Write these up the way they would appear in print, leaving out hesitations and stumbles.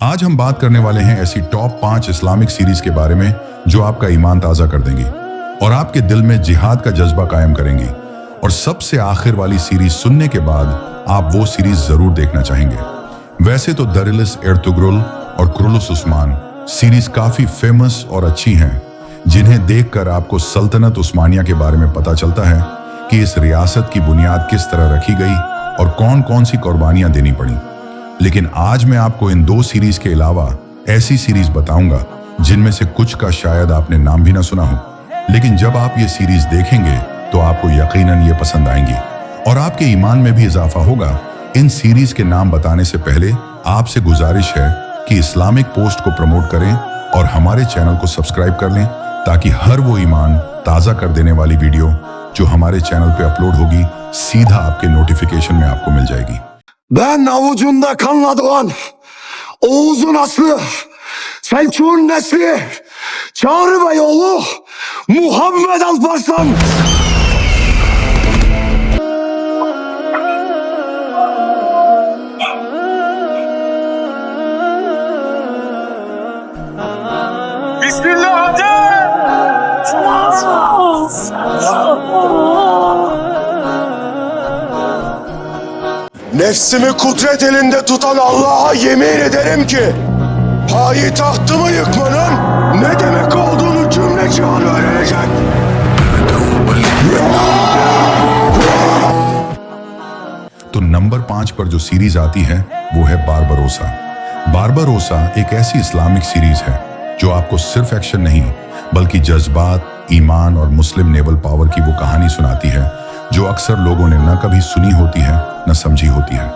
आज हम बात करने वाले हैं ऐसी टॉप 5 इस्लामिक सीरीज के बारे में जो आपका ईमान ताज़ा कर देंगी और आपके दिल में जिहाद का जज्बा कायम करेंगी। और सबसे आखिर वाली सीरीज सुनने के बाद आप वो सीरीज जरूर देखना चाहेंगे। वैसे तो दरिलिस एर्तुगरुल और क्रुलुस उस्मान सीरीज काफी फेमस और अच्छी हैं, जिन्हें देखकर आपको सल्तनत उस्मानिया के बारे में पता चलता है कि इस रियासत की बुनियाद किस तरह रखी गई और कौन कौन सी कुर्बानियां देनी पड़ी। लेकिन आज मैं आपको इन दो सीरीज के अलावा ऐसी सीरीज बताऊंगा जिनमें से कुछ का शायद आपने नाम भी ना सुना हो, लेकिन जब आप ये सीरीज देखेंगे तो आपको यकीनन ये पसंद आएंगी और आपके ईमान में भी इजाफा होगा। इन सीरीज के नाम बताने से पहले आपसे गुजारिश है कि इस्लामिक पोस्ट को प्रमोट करें और हमारे चैनल को सब्सक्राइब कर लें, ताकि हर वो ईमान ताज़ा कर देने वाली वीडियो जो हमारे चैनल पे अपलोड होगी सीधा आपके नोटिफिकेशन में आपको मिल जाएगी। Ben avucunda kanla doğan Oğuz'un aslı, Selçuk'un nesli, Çağrı Beyoğlu, Muhammed Alparslan. Bismillah Nefsimi kudret elinde tutan Allah'a yemin ederim ki payitahtımı yıkmanın ne demek olduğunu cümle cihan öğrenecek. तो number 5 पर जो series आती है वो है Barbarossa. Barbarossa एक ऐसी Islamic series है जो आपको सिर्फ एक्शन नहीं बल्कि जज्बात, ईमान और मुस्लिम नेवल पावर की वो कहानी सुनाती है जो अक्सर लोगों ने न कभी सुनी होती है न समझी होती है।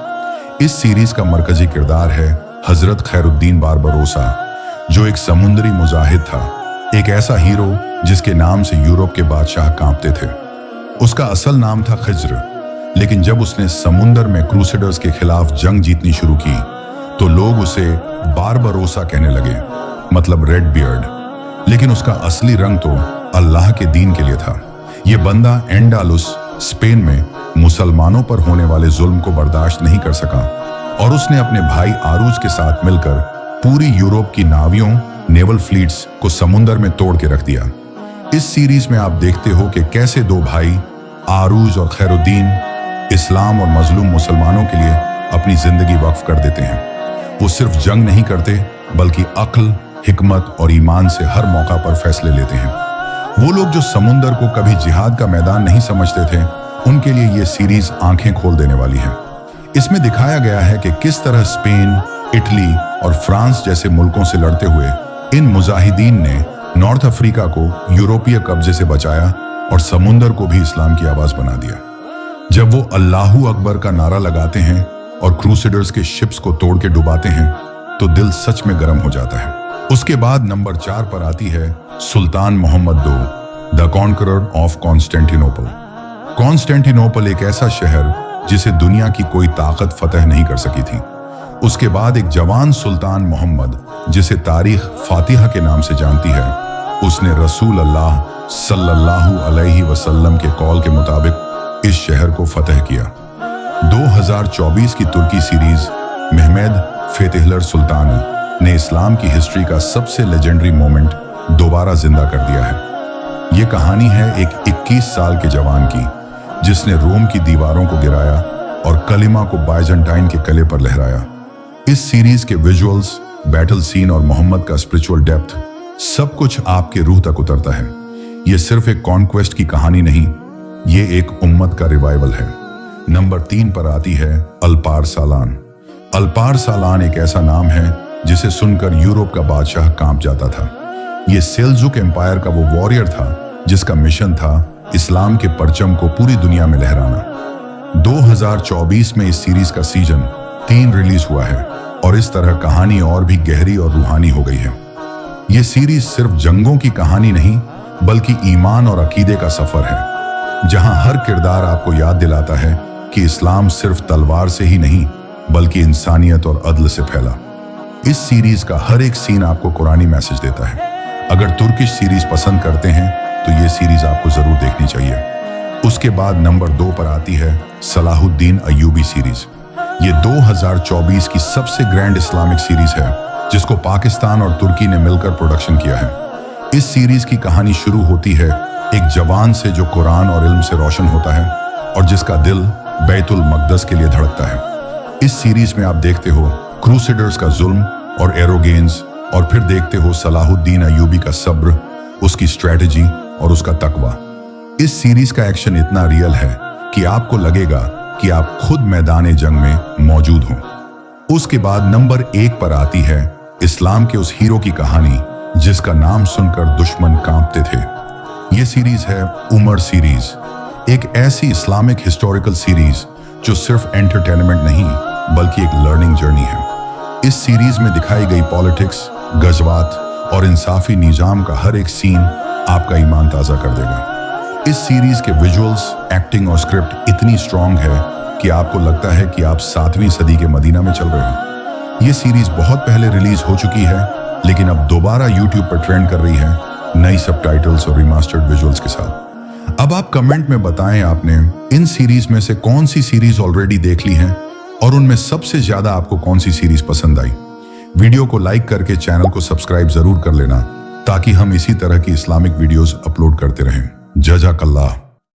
इस सीरीज का मरकजी किरदार है हजरत खैरुद्दीन बारबरोसा, जो एक समुद्री मुजाहिद था, एक ऐसा हीरो जिसके नाम से यूरोप के बादशाह कांपते थे। उसका असल नाम था खिज्र, लेकिन जब उसने समुंदर में क्रूसेडर्स के खिलाफ जंग जीतनी शुरू की तो लोग उसे बारबरोसा कहने लगे, मतलब रेड बियर्ड। लेकिन उसका असली रंग तो अल्लाह के दीन के लिए था। ये बंदा एंडालुस स्पेन में मुसलमानों पर होने वाले जुल्म को बर्दाश्त नहीं कर सका और उसने अपने भाई आरूज के साथ मिलकर पूरी यूरोप की नावियों, नेवल फ्लीट्स को समुंदर में तोड़ के रख दिया। इस सीरीज में आप देखते हो कि कैसे दो भाई आरूज और खैरुद्दीन इस्लाम और मजलूम मुसलमानों के लिए अपनी जिंदगी वक्फ कर देते हैं। वो सिर्फ जंग नहीं करते बल्कि अक्ल, हिकमत और ईमान से हर मौका पर फैसले लेते हैं। वो लोग जो समुंदर को कभी जिहाद का मैदान नहीं समझते थे, उनके लिए ये सीरीज आंखें खोल देने वाली है। इसमें दिखाया गया है कि किस तरह स्पेन, इटली और फ्रांस जैसे मुल्कों से लड़ते हुए इन मुजाहिदीन ने नॉर्थ अफ्रीका को यूरोपीय कब्जे से बचाया और समुंदर को भी इस्लाम की आवाज बना दिया। जब वो अल्लाहू अकबर का नारा लगाते हैं और क्रूसेडर्स के शिप्स को तोड़ के डुबाते हैं तो दिल सच में गर्म हो जाता है। उसके बाद नंबर 4 पर आती है Sultan Mohammed II, the conqueror of Constantinople. Constantinople एक ऐसा शहर जिसे दुनिया की कोई ताकत फतह नहीं कर सकी थी। उसके बाद एक जवान सुल्तान मोहम्मद, जिसे तारीख फातिहा के नाम से जानती है, उसने रसूल अल्लाह सल्लल्लाहु अलैहि वसल्लम के कॉल के मुताबिक इस शहर को फतह किया। 2024 की तुर्की सीरीज महमेद फेतिहलर सुल्तानी ने इस्लाम की हिस्ट्री का सबसे लेजेंडरी मोमेंट दोबारा जिंदा कर दिया है। ये कहानी है एक 21 साल के जवान की जिसने रोम की दीवारों को गिराया और कलिमा को बाइजेंटाइन के कले पर लहराया। इस सीरीज के विजुअल्स, बैटल सीन और मोहम्मद का स्पिरिचुअल डेप्थ सब कुछ आपके रूह तक उतरता है। ये सिर्फ एक कॉन्क्वेस्ट की कहानी नहीं, ये एक उम्मत का रिवाइवल है। नंबर 3 पर आती है अल्पारसालान। अल्पारसालान एक ऐसा नाम है जिसे सुनकर यूरोप का बादशाह कांप जाता था। ये सेल्जुक एम्पायर का वो वॉरियर था जिसका मिशन था इस्लाम के परचम को पूरी दुनिया में लहराना। 2024 में इस सीरीज का सीजन 3 रिलीज हुआ है और इस तरह कहानी और भी गहरी और रूहानी हो गई है। ये सीरीज सिर्फ जंगों की कहानी नहीं बल्कि ईमान और अकीदे का सफर है, जहां हर किरदार आपको याद दिलाता है कि इस्लाम सिर्फ तलवार से ही नहीं बल्कि इंसानियत और अदल से फैला। इस सीरीज का हर एक सीन आपको कुरानी मैसेज देता है। अगर तुर्किश सीरीज पसंद करते हैं तो ये सीरीज आपको जरूर देखनी चाहिए। उसके बाद नंबर 2 पर आती है सलाहुद्दीन अय्यूबी सीरीज। ये 2024 की सबसे ग्रैंड इस्लामिक सीरीज है जिसको पाकिस्तान और तुर्की ने मिलकर प्रोडक्शन किया है। इस सीरीज की कहानी शुरू होती है एक जवान से जो कुरान और इल्म से रोशन होता है और जिसका दिल बैतुल मक़दस के लिए धड़कता है। इस सीरीज में आप देखते हो क्रूसेडर्स का जुल्म और एरोगेंस, और फिर देखते हो सलाहुद्दीन अय्यूबी का सब्र, उसकी स्ट्रेटजी और उसका तकवा। इस सीरीज का एक्शन इतना रियल है कि आपको लगेगा कि आप खुद मैदान जंग में मौजूद हो। उसके बाद नंबर 1 पर आती है इस्लाम के उस हीरो की कहानी जिसका नाम सुनकर दुश्मन कांपते थे। यह सीरीज है उमर सीरीज, एक ऐसी इस्लामिक हिस्टोरिकल सीरीज जो सिर्फ एंटरटेनमेंट नहीं बल्कि एक लर्निंग जर्नी है। इस सीरीज में दिखाई गई पॉलिटिक्स, गजवात और इंसाफी निजाम का हर एक सीन आपका ईमान ताज़ा कर देगा। इस सीरीज के विजुअल्स, एक्टिंग और स्क्रिप्ट इतनी स्ट्रांग है कि आपको लगता है कि आप 7वीं सदी के मदीना में चल रहे हो। ये सीरीज बहुत पहले रिलीज हो चुकी है, लेकिन अब दोबारा YouTube पर ट्रेंड कर रही है नई सबटाइटल्स और रिमास्टर्ड विजुअल्स के साथ। अब आप कमेंट में बताएं आपने इन सीरीज में से कौन सी सीरीज ऑलरेडी देख ली है और उनमें सबसे ज्यादा आपको कौन सी सीरीज पसंद आई। वीडियो को लाइक करके चैनल को सब्सक्राइब जरूर कर लेना ताकि हम इसी तरह की इस्लामिक वीडियोस अपलोड करते रहें। जज़ाकल्लाह।